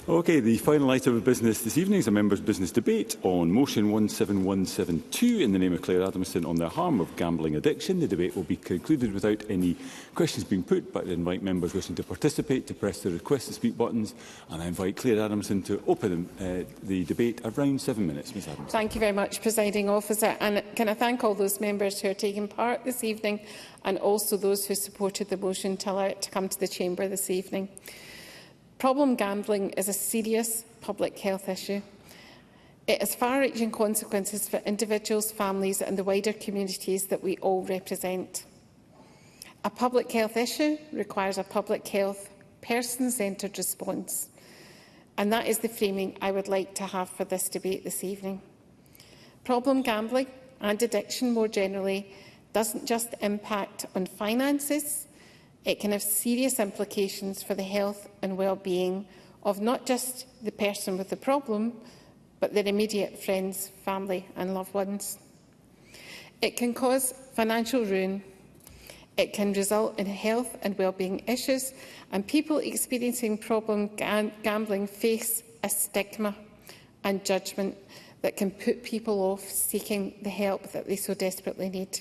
Okay, the final item of business this evening is a members' business debate on motion 17172 in the name of Claire Adamson on the harm of gambling addiction. The debate will be concluded without any questions being put, but I invite members wishing to participate to press the request to speak buttons, and I invite Claire Adamson to open the debate around 7 minutes. Ms Adamson. Thank you very much, Presiding Officer, and can I thank all those members who are taking part this evening and also those who supported the motion to allow it to come to the Chamber this evening. Problem gambling is a serious public health issue. It has far-reaching consequences for individuals, families and the wider communities that we all represent. A public health issue requires a public health, person-centred response, and that is the framing I would like to have for this debate this evening. Problem gambling and addiction more generally doesn't just impact on finances. It can have serious implications for the health and well-being of not just the person with the problem, but their immediate friends, family and loved ones. It can cause financial ruin. It can result in health and well-being issues, and people experiencing problem gambling face a stigma and judgment that can put people off seeking the help that they so desperately need.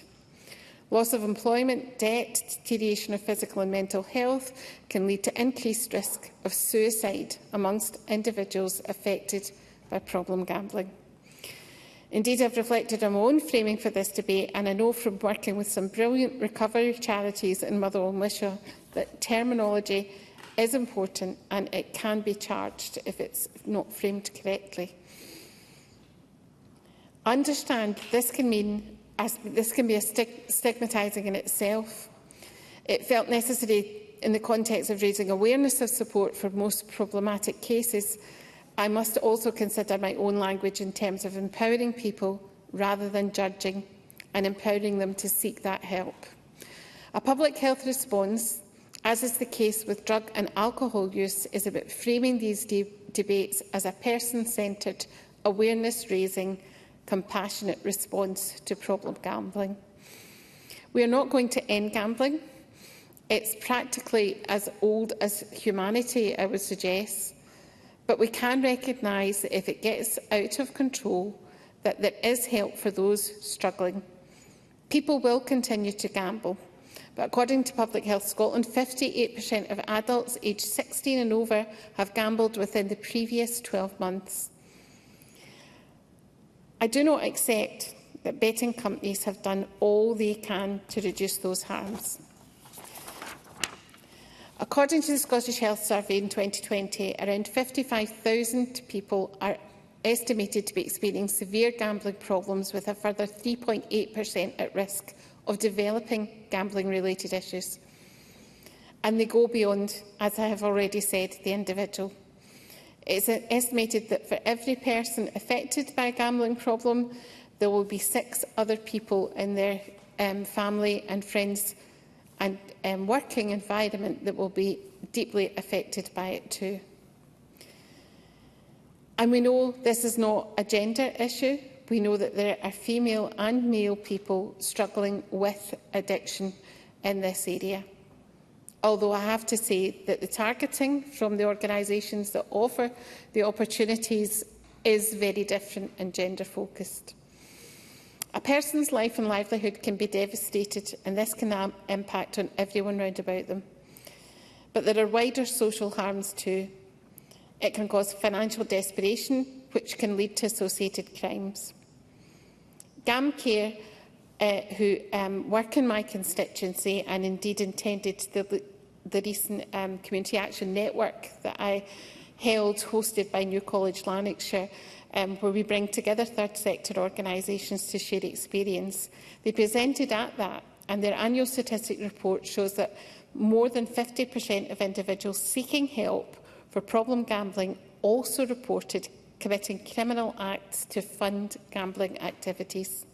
Loss of employment, debt, deterioration of physical and mental health can lead to increased risk of suicide amongst individuals affected by problem gambling. Indeed, I've reflected on my own framing for this debate, and I know from working with some brilliant recovery charities in Motherwell and Wishaw that terminology is important and it can be charged if it's not framed correctly. Understand this can be stigmatising in itself. It felt necessary in the context of raising awareness of support for most problematic cases. I must also consider my own language in terms of empowering people rather than judging, and empowering them to seek that help. A public health response, as is the case with drug and alcohol use, is about framing these debates as a person-centred, awareness-raising, compassionate response to problem gambling. We are not going to end gambling. It's practically as old as humanity, I would suggest. But we can recognise that if it gets out of control, that there is help for those struggling. People will continue to gamble, but according to Public Health Scotland, 58% of adults aged 16 and over have gambled within the previous 12 months. I do not accept that betting companies have done all they can to reduce those harms. According to the Scottish Health Survey in 2020, around 55,000 people are estimated to be experiencing severe gambling problems, with a further 3.8% at risk of developing gambling-related issues. And they go beyond, as I have already said, the individual. It is estimated that for every person affected by a gambling problem, there will be 6 other people in their family and friends and working environment that will be deeply affected by it too. And we know this is not a gender issue. We know that there are female and male people struggling with addiction in this area. Although I have to say that the targeting from the organisations that offer the opportunities is very different and gender-focused. A person's life and livelihood can be devastated, and this can impact on everyone round about them. But there are wider social harms too. It can cause financial desperation, which can lead to associated crimes. GamCare, who work in my constituency and indeed attended the recent Community Action Network that I held, hosted by New College Lanarkshire, where we bring together third sector organisations to share experience. They presented at that, and their annual statistic report shows that more than 50% of individuals seeking help for problem gambling also reported committing criminal acts to fund gambling activities.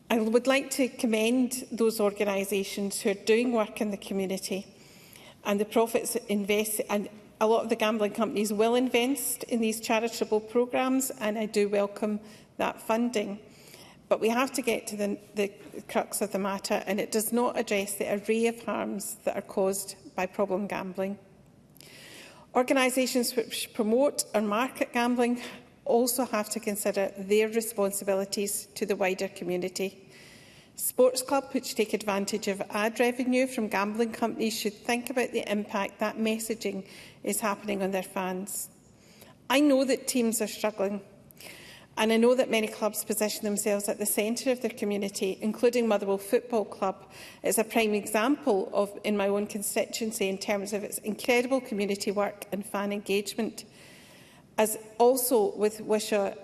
I would like to commend those organisations who are doing work in the community, and the profits and a lot of the gambling companies will invest in these charitable programmes, and I do welcome that funding. But we have to get to the crux of the matter, and it does not address the array of harms that are caused by problem gambling. Organisations which promote or market gambling also have to consider their responsibilities to the wider community. Sports clubs which take advantage of ad revenue from gambling companies should think about the impact that messaging is happening on their fans. I know that teams are struggling, and I know that many clubs position themselves at the centre of their community, including Motherwell Football Club. It's a prime example in my own constituency in terms of its incredible community work and fan engagement. As also with Wishaw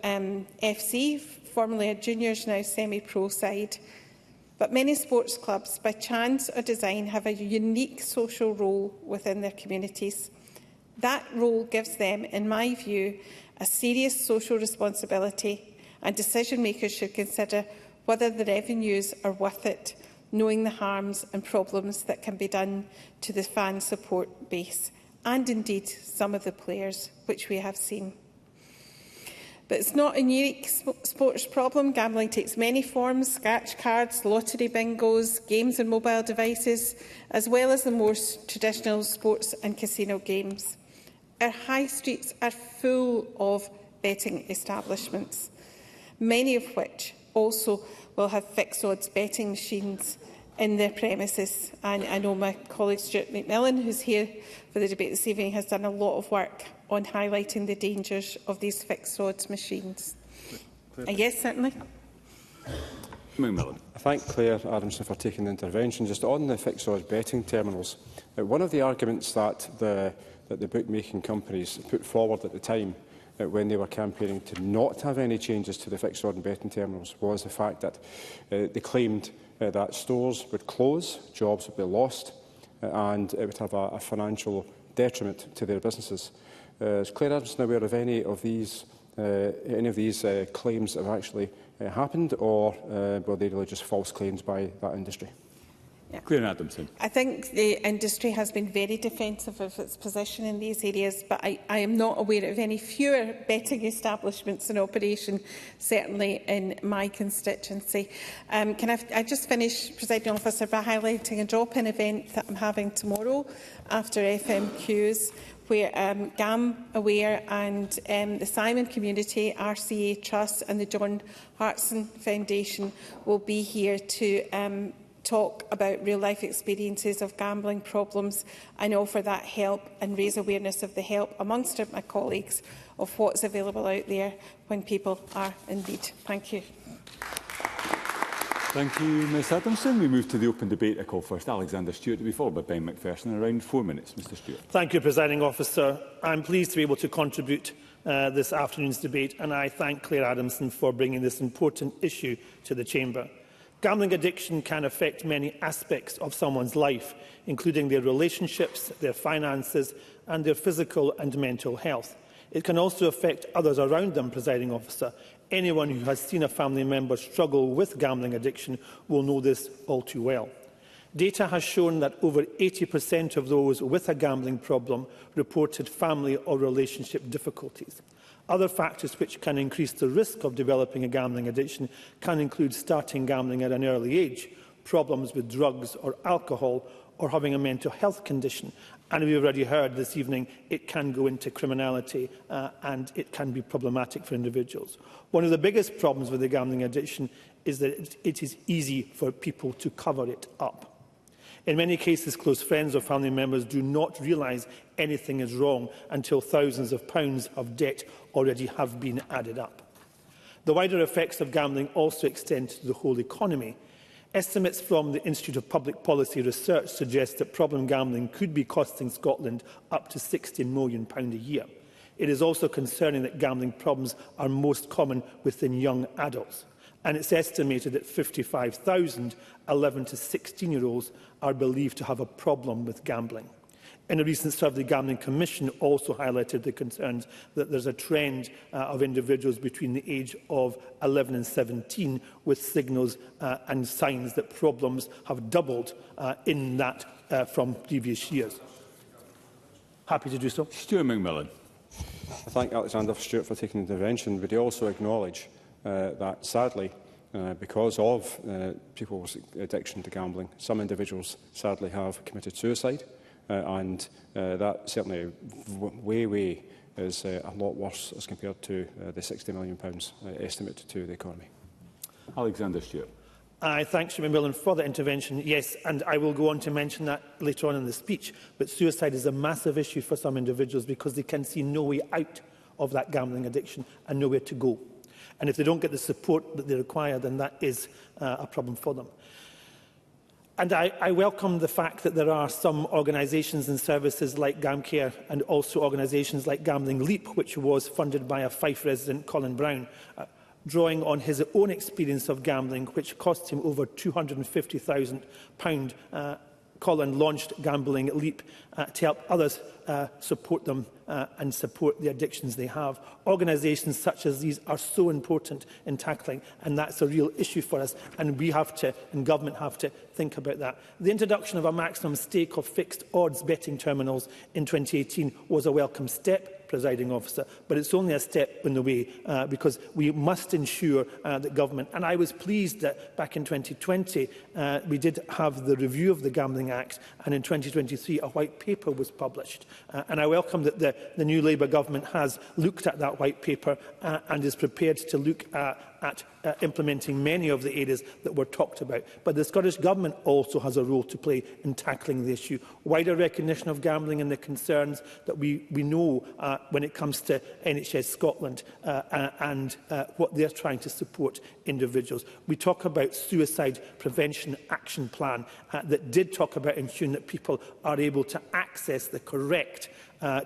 FC, formerly a juniors, now semi-pro side. But many sports clubs, by chance or design, have a unique social role within their communities. That role gives them, in my view, a serious social responsibility, and decision makers should consider whether the revenues are worth it, knowing the harms and problems that can be done to the fan support base, and indeed some of the players, which we have seen. But it's not a unique sports problem. Gambling takes many forms: scratch cards, lottery bingos, games on mobile devices, as well as the more traditional sports and casino games. Our high streets are full of betting establishments, many of which also will have fixed odds betting machines in their premises. And I know my colleague Stuart McMillan, who's here for the debate this evening, has done a lot of work on highlighting the dangers of these fixed odds machines. Yes, certainly. McMillan. I thank Claire Adamson for taking the intervention. Just on the fixed odds betting terminals, one of the arguments that the bookmaking companies put forward at the time when they were campaigning to not have any changes to the fixed odds betting terminals was the fact that they claimed that stores would close, jobs would be lost, and it would have a financial detriment to their businesses. Is Claire Adamson aware of any of these claims that have actually happened, or were they really just false claims by that industry? Yeah. Claire Adamson. I think the industry has been very defensive of its position in these areas, but I am not aware of any fewer betting establishments in operation, certainly in my constituency. Can I just finish, Presiding Officer, by highlighting a drop-in event that I'm having tomorrow after FMQs, where GamAware and the Simon Community, RCA Trust and the John Hartson Foundation will be here to talk about real-life experiences of gambling problems and offer that help and raise awareness of the help amongst my colleagues of what's available out there when people are in need. Thank you. Thank you, Ms Adamson. We move to the open debate. I call first Alexander Stewart to be followed by Ben McPherson. Around 4 minutes, Mr Stewart. Thank you, Presiding Officer. I'm pleased to be able to contribute this afternoon's debate, and I thank Claire Adamson for bringing this important issue to the Chamber. Gambling addiction can affect many aspects of someone's life, including their relationships, their finances and their physical and mental health. It can also affect others around them, Presiding Officer. Anyone who has seen a family member struggle with gambling addiction will know this all too well. Data has shown that over 80% of those with a gambling problem reported family or relationship difficulties. Other factors which can increase the risk of developing a gambling addiction can include starting gambling at an early age, problems with drugs or alcohol, or having a mental health condition. And we've already heard this evening it can go into criminality and it can be problematic for individuals. One of the biggest problems with the gambling addiction is that it is easy for people to cover it up. In many cases, close friends or family members do not realise anything is wrong until thousands of pounds of debt already have been added up. The wider effects of gambling also extend to the whole economy. Estimates from the Institute of Public Policy Research suggest that problem gambling could be costing Scotland up to £16 million a year. It is also concerning that gambling problems are most common within young adults, and it's estimated that 55,000 11 to 16-year-olds are believed to have a problem with gambling. In a recent survey, the Gambling Commission also highlighted the concerns that there's a trend of individuals between the age of 11 and 17 with signals and signs that problems have doubled in that from previous years. Happy to do so. Stuart McMillan. I thank Alexander Stewart for taking the intervention, but he also acknowledge that, sadly, because of people's addiction to gambling. Some individuals sadly have committed suicide, and that certainly way is a lot worse as compared to the £60 million estimated to the economy. Alexander Stewart. I thank Mr Millen for the intervention. Yes, and I will go on to mention that later on in the speech. But suicide is a massive issue for some individuals because they can see no way out of that gambling addiction and nowhere to go. And if they don't get the support that they require, then that is a problem for them. And I welcome the fact that there are some organisations and services like GamCare and also organisations like Gambling Leap, which was funded by a Fife resident, Colin Brown, drawing on his own experience of gambling, which cost him over £250,000. Colin launched Gambling Leap to help others support them and support the addictions they have. Organisations such as these are so important in tackling, and that's a real issue for us, and we have to, and government have to, think about that. The introduction of a maximum stake of fixed odds betting terminals in 2018 was a welcome step, Presiding Officer, but it's only a step in the way because we must ensure that government, and I was pleased that back in 2020 we did have the review of the Gambling Act, and in 2023 a white paper was published, and I welcome that the new Labour government has looked at that white paper and is prepared to look at implementing many of the areas that were talked about. But the Scottish Government also has a role to play in tackling the issue. Wider recognition of gambling and the concerns that we know when it comes to NHS Scotland and what they're trying to support individuals. We talk about suicide prevention action plan that did talk about ensuring that people are able to access the correct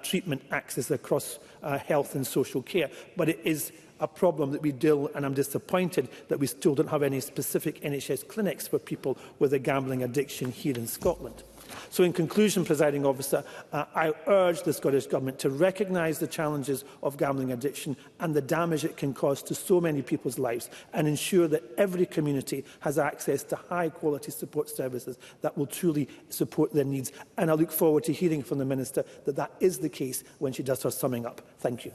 treatment access across health and social care. But it is a problem that we deal, and I'm disappointed that we still don't have any specific NHS clinics for people with a gambling addiction here in Scotland. So in conclusion, Presiding Officer, I urge the Scottish Government to recognise the challenges of gambling addiction and the damage it can cause to so many people's lives, and ensure that every community has access to high-quality support services that will truly support their needs. And I look forward to hearing from the Minister that that is the case when she does her summing up. Thank you.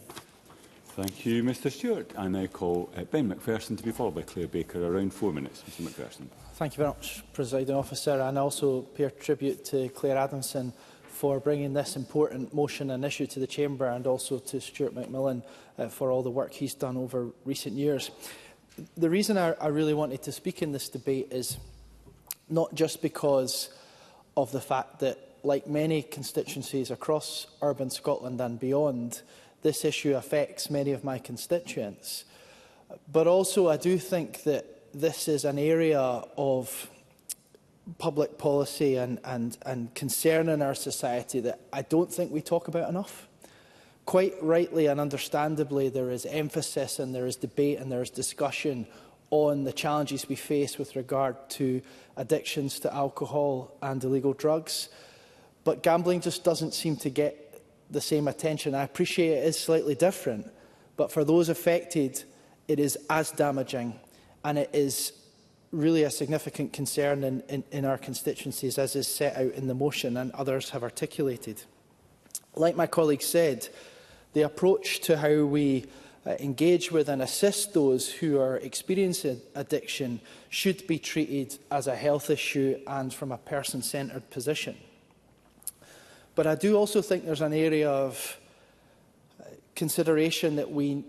Thank you, Mr Stewart. I now call Ben McPherson to be followed by Claire Baker. Around 4 minutes, Mr McPherson. Thank you very much, Presiding Officer, and also pay tribute to Claire Adamson for bringing this important motion and issue to the Chamber, and also to Stuart McMillan for all the work he's done over recent years. The reason I really wanted to speak in this debate is not just because of the fact that, like many constituencies across urban Scotland and beyond, this issue affects many of my constituents. But also I do think that this is an area of public policy and concern in our society that I don't think we talk about enough. Quite rightly and understandably, there is emphasis and there is debate and there is discussion on the challenges we face with regard to addictions to alcohol and illegal drugs. But gambling just doesn't seem to get the same attention. I appreciate it is slightly different, but for those affected, it is as damaging, and it is really a significant concern in our constituencies, as is set out in the motion and others have articulated. Like my colleague said, the approach to how we engage with and assist those who are experiencing addiction should be treated as a health issue and from a person-centred position. But I do also think there's an area of consideration that we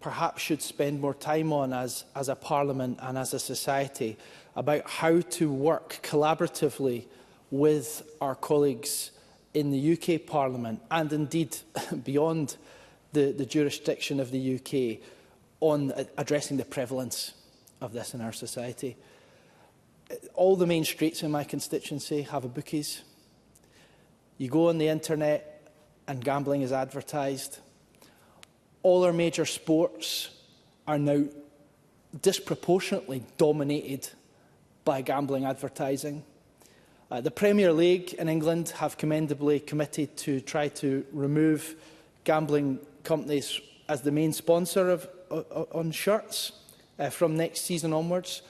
perhaps should spend more time on as a Parliament and as a society, about how to work collaboratively with our colleagues in the UK Parliament and indeed beyond the jurisdiction of the UK on addressing the prevalence of this in our society. All the main streets in my constituency have a bookies. You go on the internet and gambling is advertised. All our major sports are now disproportionately dominated by gambling advertising. The Premier League in England have commendably committed to try to remove gambling companies as the main sponsor on shirts from next season onwards.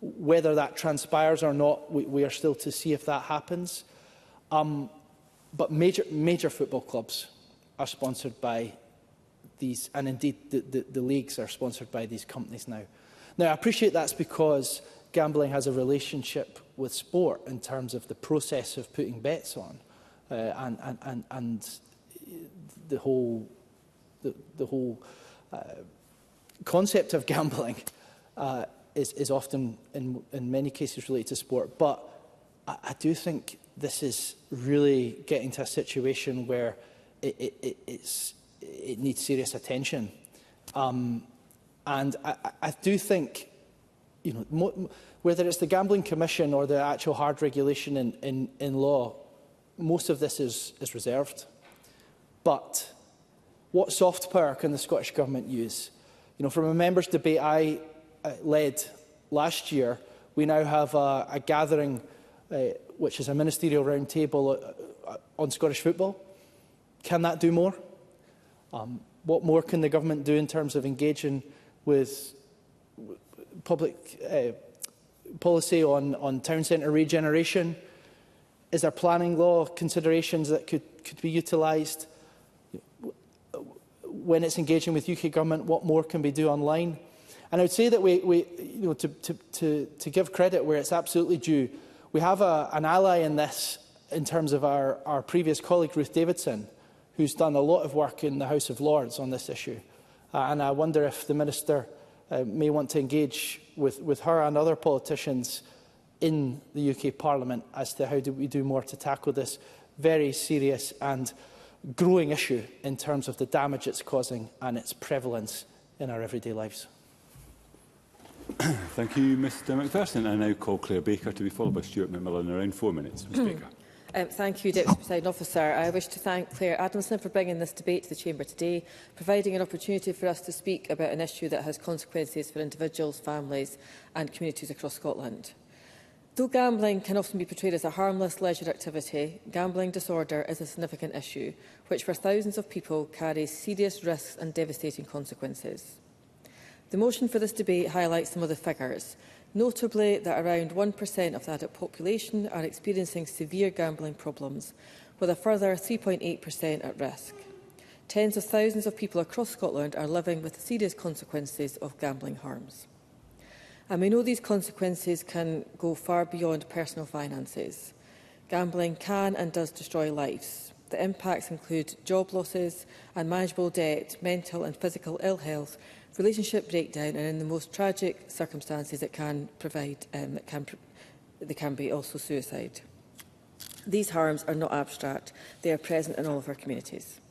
Whether that transpires or not, we are still to see if that happens. But major football clubs are sponsored by these, and indeed the leagues are sponsored by these companies now. Now, I appreciate that's because gambling has a relationship with sport in terms of the process of putting bets on, and the whole concept of gambling is often, in many cases, related to sport. But I do think this is really getting to a situation where it needs serious attention. And I do think, whether it's the Gambling Commission or the actual hard regulation in law, most of this is reserved. But what soft power can the Scottish Government use? From a members' debate I led last year, we now have a gathering, which is a ministerial round table on Scottish football. Can that do more? What more can the government do in terms of engaging with public policy on town centre regeneration? Is there planning law considerations that could be utilised? When it's engaging with UK government, what more can we do online? And I would say that to give credit where it's absolutely due, we have an ally in this in terms of our previous colleague Ruth Davidson, who's done a lot of work in the House of Lords on this issue. And I wonder if the Minister may want to engage with her and other politicians in the UK Parliament as to how do we do more to tackle this very serious and growing issue in terms of the damage it's causing and its prevalence in our everyday lives. Thank you, Mr Macpherson. I now call Claire Baker to be followed by Stuart McMillan in around 4 minutes. Ms Baker. Thank you, Deputy Presiding Officer. I wish to thank Claire Adamson for bringing this debate to the Chamber today, providing an opportunity for us to speak about an issue that has consequences for individuals, families and communities across Scotland. Though gambling can often be portrayed as a harmless leisure activity, gambling disorder is a significant issue, which for thousands of people carries serious risks and devastating consequences. The motion for this debate highlights some of the figures, notably that around 1% of the adult population are experiencing severe gambling problems, with a further 3.8% at risk. Tens of thousands of people across Scotland are living with the serious consequences of gambling harms. And we know these consequences can go far beyond personal finances. Gambling can and does destroy lives. The impacts include job losses, unmanageable debt, mental and physical ill health, relationship breakdown, and in the most tragic circumstances it can provide, there can be also suicide. These harms are not abstract, they are present in all of our communities.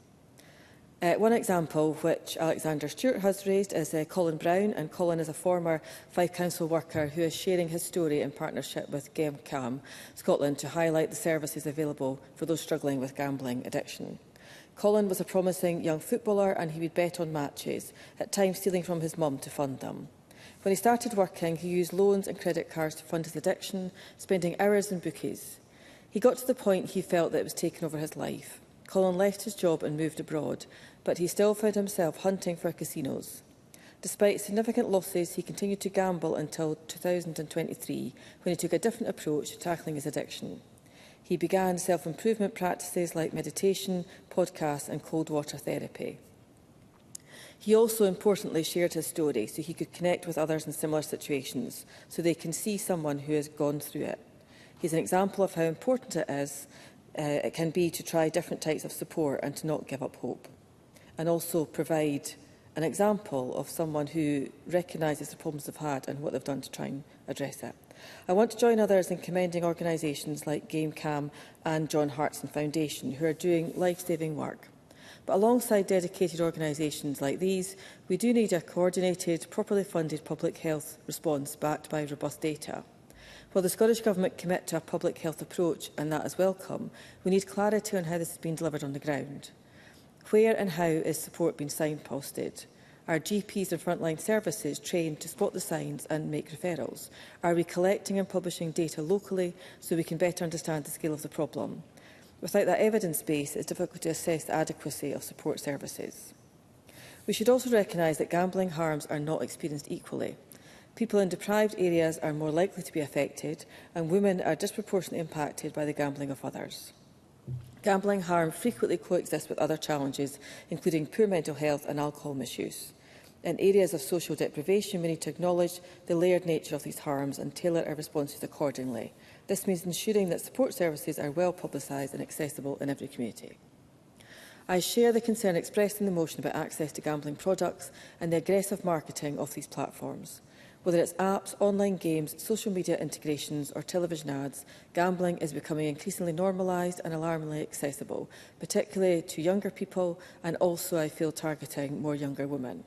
One example which Alexander Stewart has raised is Colin Brown, and Colin is a former Fife Council worker who is sharing his story in partnership with GameCam Scotland to highlight the services available for those struggling with gambling addiction. Colin was a promising young footballer and he would bet on matches, at times stealing from his mum to fund them. When he started working, he used loans and credit cards to fund his addiction, spending hours in bookies. He got to the point he felt that it was taking over his life. Colin left his job and moved abroad, but he still found himself hunting for casinos. Despite significant losses, he continued to gamble until 2023, when he took a different approach to tackling his addiction. He began self-improvement practices like meditation, podcasts and cold water therapy. He also importantly shared his story so he could connect with others in similar situations, so they can see someone who has gone through it. He's an example of how important it can be to try different types of support and to not give up hope, and also provide an example of someone who recognises the problems they've had and what they've done to try and address it. I want to join others in commending organisations like GameCam and John Hartson Foundation, who are doing life-saving work. But alongside dedicated organisations like these, we do need a coordinated, properly funded public health response backed by robust data. While the Scottish Government commit to a public health approach, and that is welcome, we need clarity on how this is being delivered on the ground. Where and how is support being signposted? Are GPs and frontline services trained to spot the signs and make referrals? Are we collecting and publishing data locally so we can better understand the scale of the problem? Without that evidence base, it's difficult to assess the adequacy of support services. We should also recognise that gambling harms are not experienced equally. People in deprived areas are more likely to be affected, and women are disproportionately impacted by the gambling of others. Gambling harm frequently coexists with other challenges, including poor mental health and alcohol misuse. In areas of social deprivation, we need to acknowledge the layered nature of these harms and tailor our responses accordingly. This means ensuring that support services are well publicised and accessible in every community. I share the concern expressed in the motion about access to gambling products and the aggressive marketing of these platforms. Whether it's apps, online games, social media integrations or television ads, gambling is becoming increasingly normalised and alarmingly accessible, particularly to younger people and also, I feel, targeting more younger women.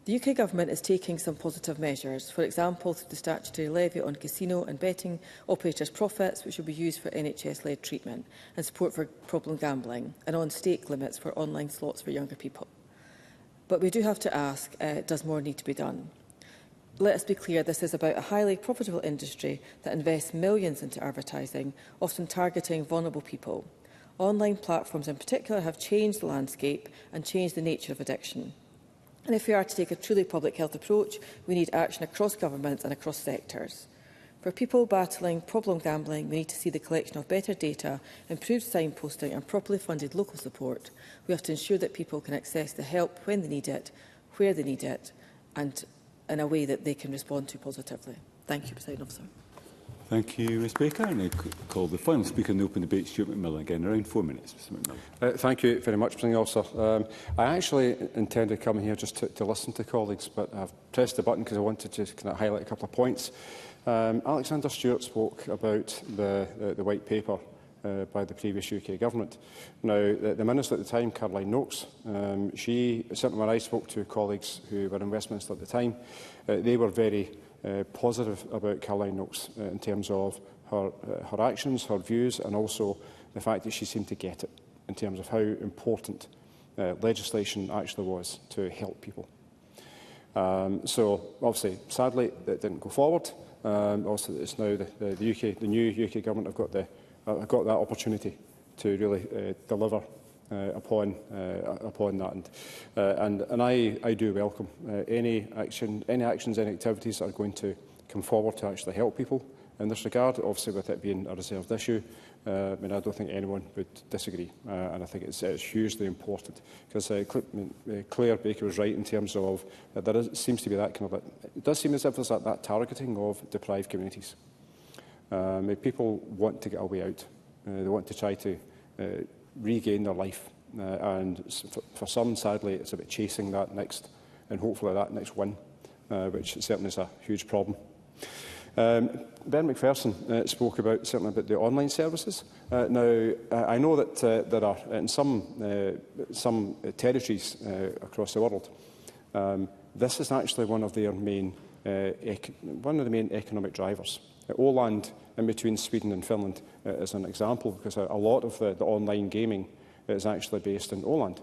The UK Government is taking some positive measures, for example through the statutory levy on casino and betting operators' profits, which will be used for NHS-led treatment and support for problem gambling, and on stake limits for online slots for younger people. But we do have to ask, does more need to be done? Let us be clear, this is about a highly profitable industry that invests millions into advertising, often targeting vulnerable people. Online platforms in particular have changed the landscape and changed the nature of addiction. And if we are to take a truly public health approach, we need action across governments and across sectors. For people battling problem gambling, we need to see the collection of better data, improved signposting and properly funded local support. We have to ensure that people can access the help when they need it, where they need it, and in a way that they can respond to positively. Thank you, Presiding Officer. Thank you, Ms Baker. And I call the final speaker in the open debate, Stuart McMillan. Again, around 4 minutes, Mr McMillan. Thank you very much, Presiding Officer. I actually intended to come here just to listen to colleagues, but I've pressed the button because I wanted to kind of highlight a couple of points. Alexander Stewart spoke about the white paper by the previous UK Government. Now, the Minister at the time, Caroline Noakes, certainly when I spoke to colleagues who were in Westminster at the time, they were very positive about Caroline Noakes in terms of her actions, her views, and also the fact that she seemed to get it in terms of how important legislation actually was to help people. So, obviously, sadly, that didn't go forward. Also, it's now the new UK Government have got that opportunity to really deliver upon that, and I do welcome any actions, any activities that are going to come forward to actually help people in this regard. Obviously, with it being a reserved issue, I don't think anyone would disagree, and I think it's hugely important because Claire Baker was right in terms of seems to be that kind of it does seem as if there's that targeting of deprived communities. People want to get a way out. They want to try to regain their life, and for some, sadly, it's about chasing that next, and hopefully that next win, which certainly is a huge problem. Ben McPherson spoke certainly about the online services. Now, I know that there are in some territories across the world, this is actually one of their main economic drivers. Åland, in between Sweden and Finland, is an example because a lot of the online gaming is actually based in Åland,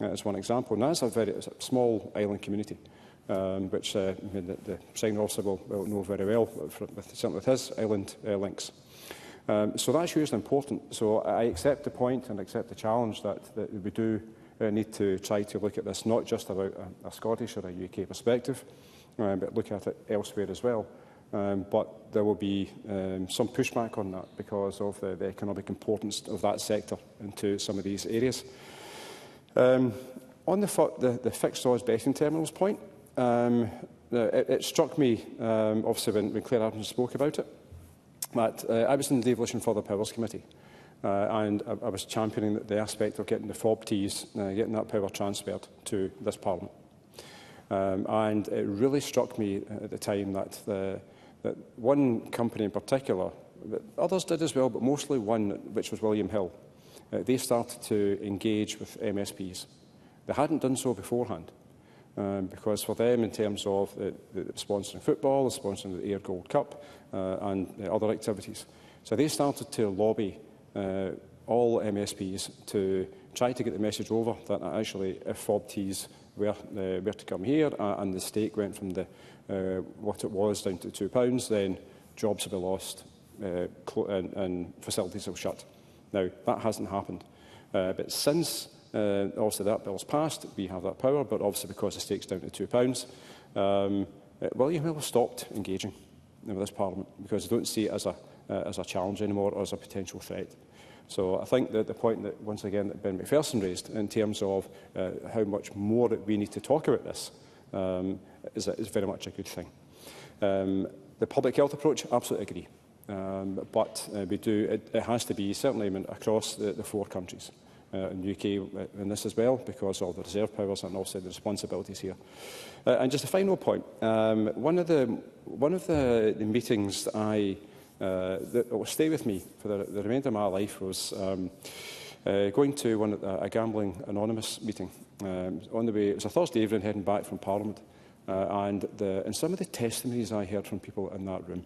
as one example. And that's it's a small island community, which the Presiding Officer will know very well, certainly with his island links. So that's hugely important. So I accept the point and accept the challenge that we do need to try to look at this, not just about a Scottish or a UK perspective, but look at it elsewhere as well. But there will be some pushback on that because of the economic importance of that sector into some of these areas. On the fixed odds betting terminals point, it struck me, obviously, when Claire Adamson spoke about it, that I was in the Devolution Further Powers Committee, and I was championing the aspect of getting the FOBTs, getting that power transferred to this Parliament. And it really struck me at the time that one company in particular, others did as well, but mostly one, which was William Hill, they started to engage with MSPs. They hadn't done so beforehand, because for them, in terms of the sponsoring football, the sponsoring the Ayr Gold Cup, and other activities, so they started to lobby all MSPs to try to get the message over that actually, if FOBTs were to come here and the stake went from what it was down to £2, then jobs will be lost and facilities will shut. Now, that hasn't happened. But since obviously that bill's passed, we have that power, but obviously because the stake's down to £2, William Hill stopped engaging with this Parliament because they don't see it as a challenge anymore or as a potential threat. So I think that the point that, once again, that Ben McPherson raised in terms of how much more that we need to talk about this, is very much a good thing. The public health approach, absolutely agree. But it has to be, certainly across the 4 countries, in the UK in this as well, because of the reserve powers and also the responsibilities here. And just a final point, one of the meetings that will stay with me for the remainder of my life was going to a Gambling Anonymous meeting. On the way, it was a Thursday evening heading back from Parliament, and some of the testimonies I heard from people in that room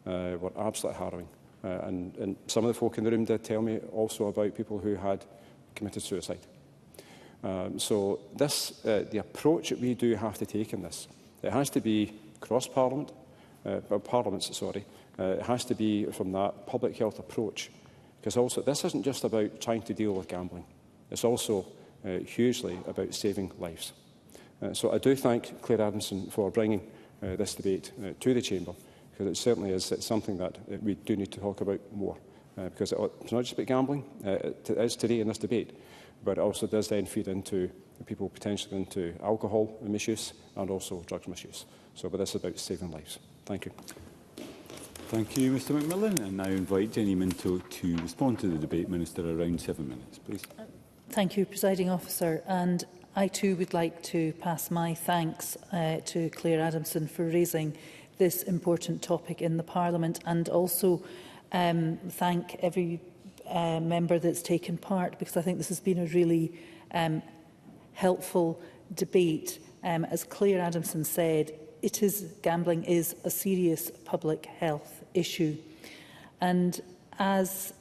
were absolutely harrowing. And some of the folk in the room did tell me also about people who had committed suicide. So the approach that we do have to take in this, it has to be cross-parliament, parliaments, sorry. It has to be from that public health approach, because also this isn't just about trying to deal with gambling. It's also hugely about saving lives. So I do thank Claire Adamson for bringing this debate to the Chamber, because it certainly is something that we do need to talk about more. Because it's not just about gambling, it is today in this debate, but it also does then feed into people potentially into alcohol misuse and also drugs misuse. So but this is about saving lives. Thank you. Thank you, Mr Macmillan. And now invite Jenny Minto to respond to the debate. Minister, around 7 minutes, please. Thank you, Presiding Officer. And I too would like to pass my thanks to Claire Adamson for raising this important topic in the Parliament, and also thank every member that's taken part, because I think this has been a really helpful debate. As Claire Adamson said, gambling is a serious public health issue. And as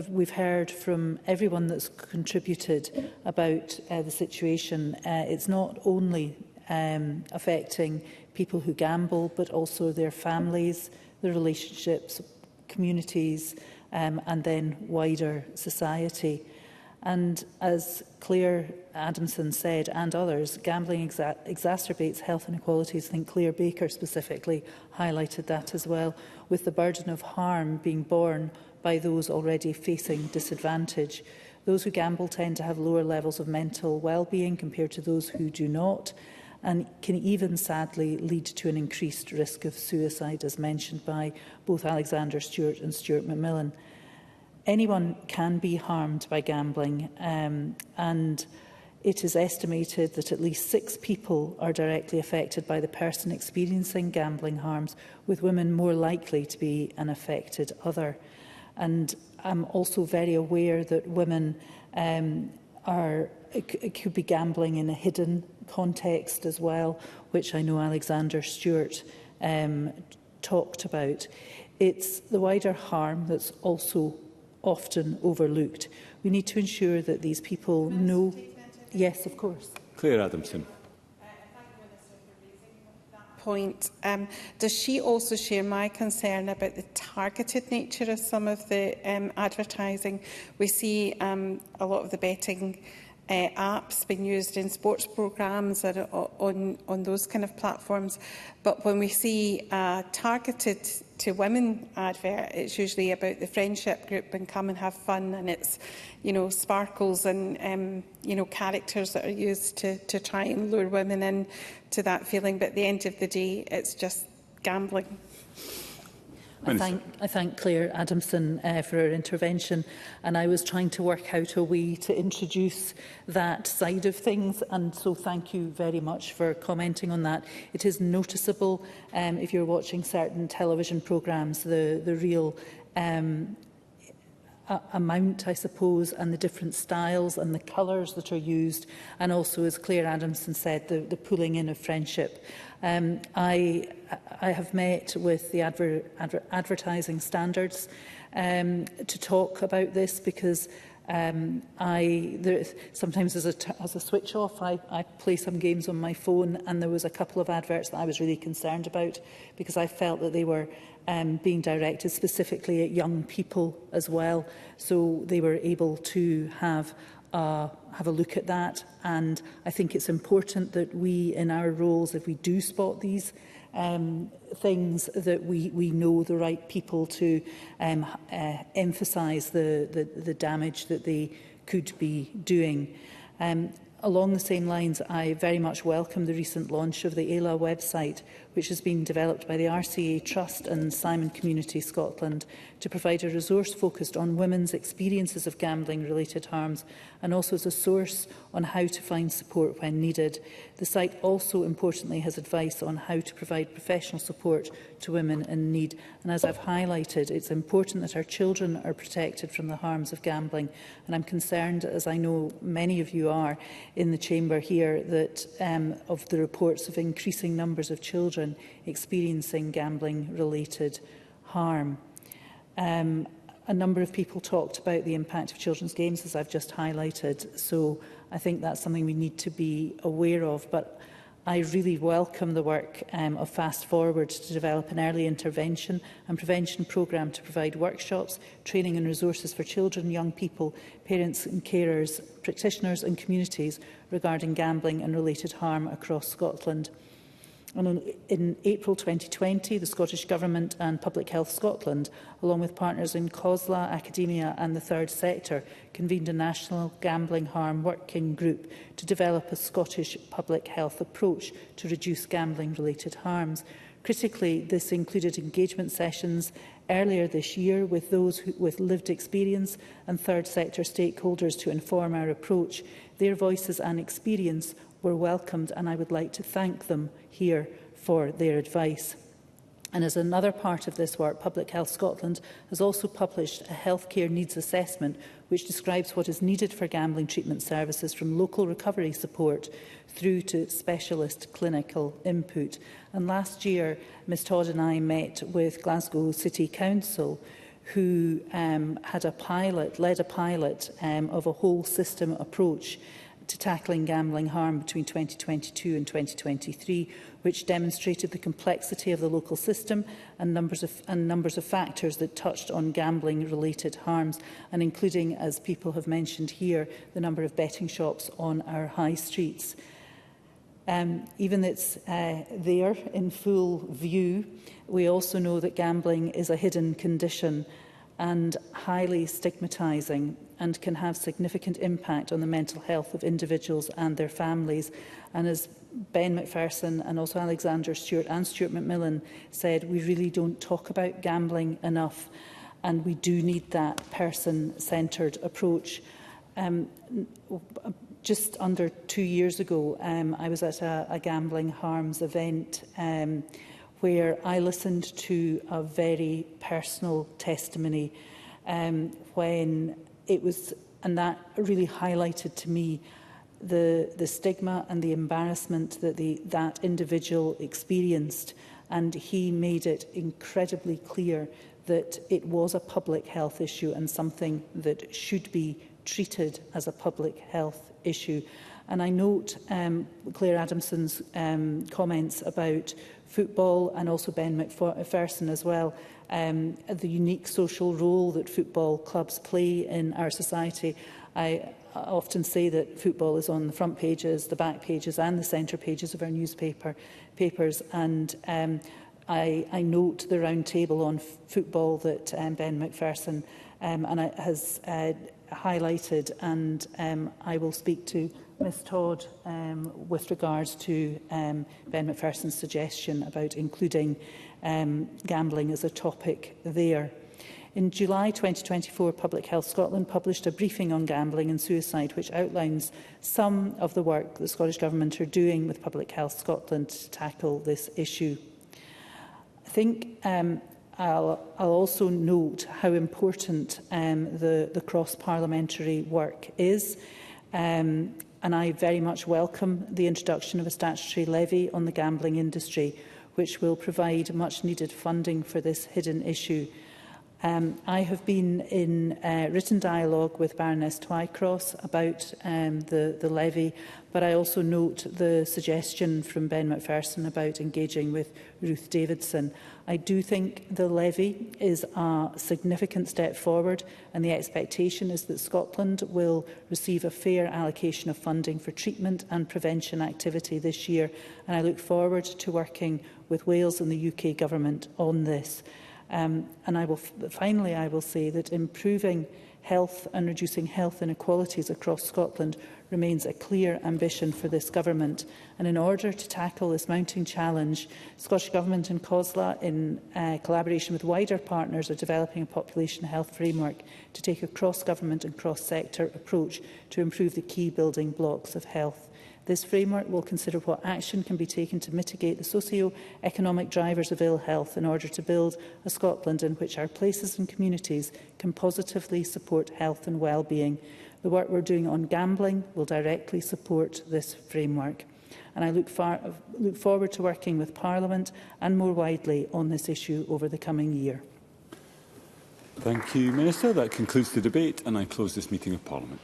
we've heard from everyone that's contributed about the situation, it's not only affecting people who gamble, but also their families, their relationships, communities, and then wider society. And as Claire Adamson said, and others, gambling exacerbates health inequalities. I think Claire Baker specifically highlighted that as well, with the burden of harm being borne by those already facing disadvantage. Those who gamble tend to have lower levels of mental well-being compared to those who do not, and can even sadly lead to an increased risk of suicide, as mentioned by both Alexander Stewart and Stuart Macmillan. Anyone can be harmed by gambling, and it is estimated that at least 6 people are directly affected by the person experiencing gambling harms, with women more likely to be an affected other. And I'm also very aware that women could be gambling in a hidden context as well, which I know Alexander Stewart talked about. It's the wider harm that's also often overlooked. We need to ensure that these people know... Yes, of course. Claire Adamson. Point. Does she also share my concern about the targeted nature of some of the advertising? We see a lot of the betting apps being used in sports programmes and on those kind of platforms, but when we see targeted to women advert, it's usually about the friendship group and come and have fun, and it's, you know, sparkles and you know, characters that are used to try and lure women in to that feeling, but at the end of the day it's just gambling. I thank Claire Adamson for her intervention, and I was trying to work out a way to introduce that side of things, and so thank you very much for commenting on that. It is noticeable if you're watching certain television programmes, the real amount, I suppose, and the different styles and the colours that are used, and also, as Claire Adamson said, the pulling in of friendship. I have met with the advertising standards to talk about this, because sometimes as a switch off, I play some games on my phone, and there was a couple of adverts that I was really concerned about, because I felt that they were being directed specifically at young people as well. So they were able to have a look at that, and I think it's important that we, in our roles, if we do spot these things, that we know the right people to emphasise the damage that they could be doing. Along the same lines, I very much welcome the recent launch of the ELA website, which has been developed by the RCA Trust and Simon Community Scotland to provide a resource focused on women's experiences of gambling-related harms and also as a source on how to find support when needed. The site also, importantly, has advice on how to provide professional support to women in need. And as I've highlighted, it's important that our children are protected from the harms of gambling. And I'm concerned, as I know many of you are in the chamber here, that of the reports of increasing numbers of children experiencing gambling-related harm. A number of people talked about the impact of children's games, as I've just highlighted, so I think that's something we need to be aware of. But I really welcome the work of Fast Forward to develop an early intervention and prevention programme to provide workshops, training and resources for children, young people, parents and carers, practitioners and communities regarding gambling and related harm across Scotland. And in April 2020, the Scottish Government and Public Health Scotland, along with partners in COSLA, academia and the third sector, convened a national gambling harm working group to develop a Scottish public health approach to reduce gambling-related harms. Critically, this included engagement sessions earlier this year with those with lived experience and third sector stakeholders to inform our approach. Their voices and experience were welcomed, and I would like to thank them here for their advice. And as another part of this work, Public Health Scotland has also published a healthcare needs assessment which describes what is needed for gambling treatment services, from local recovery support through to specialist clinical input. And last year, Ms Todd and I met with Glasgow City Council, who led a pilot of a whole system approach to tackling gambling harm between 2022 and 2023, which demonstrated the complexity of the local system and numbers of factors that touched on gambling-related harms, and including, as people have mentioned here, the number of betting shops on our high streets. Even it's there in full view, we also know that gambling is a hidden condition and highly stigmatising, and can have significant impact on the mental health of individuals and their families. And as Ben Macpherson and also Alexander Stewart and Stuart McMillan said, we really don't talk about gambling enough, and we do need that person-centred approach. Just under 2 years ago, I was at a gambling harms event where I listened to a very personal testimony when it was, and that really highlighted to me the stigma and the embarrassment that that individual experienced. And he made it incredibly clear that it was a public health issue and something that should be treated as a public health issue. And I note Claire Adamson's comments about football, and also Ben Macpherson as well, the unique social role that football clubs play in our society. I often say that football is on the front pages, the back pages and the centre pages of our papers, and I note the round table on football that Ben Macpherson has highlighted, and I will speak to Ms Todd with regards to Ben Macpherson's suggestion about including gambling as a topic there. In July 2024, Public Health Scotland published a briefing on gambling and suicide, which outlines some of the work the Scottish Government are doing with Public Health Scotland to tackle this issue. I think I'll also note how important the cross-parliamentary work is. And I very much welcome the introduction of a statutory levy on the gambling industry, which will provide much-needed funding for this hidden issue. I have been in written dialogue with Baroness Twycross about the levy, but I also note the suggestion from Ben Macpherson about engaging with Ruth Davidson. I do think the levy is a significant step forward, and the expectation is that Scotland will receive a fair allocation of funding for treatment and prevention activity this year, and I look forward to working with Wales and the UK Government on this. And finally, I will say that improving health and reducing health inequalities across Scotland remains a clear ambition for this Government. And in order to tackle this mounting challenge, the Scottish Government and COSLA, in collaboration with wider partners, are developing a population health framework to take a cross-government and cross-sector approach to improve the key building blocks of health. This framework will consider what action can be taken to mitigate the socio-economic drivers of ill health in order to build a Scotland in which our places and communities can positively support health and well-being. The work we're doing on gambling will directly support this framework. And I look forward to working with Parliament and more widely on this issue over the coming year. Thank you, Minister. That concludes the debate, and I close this meeting of Parliament.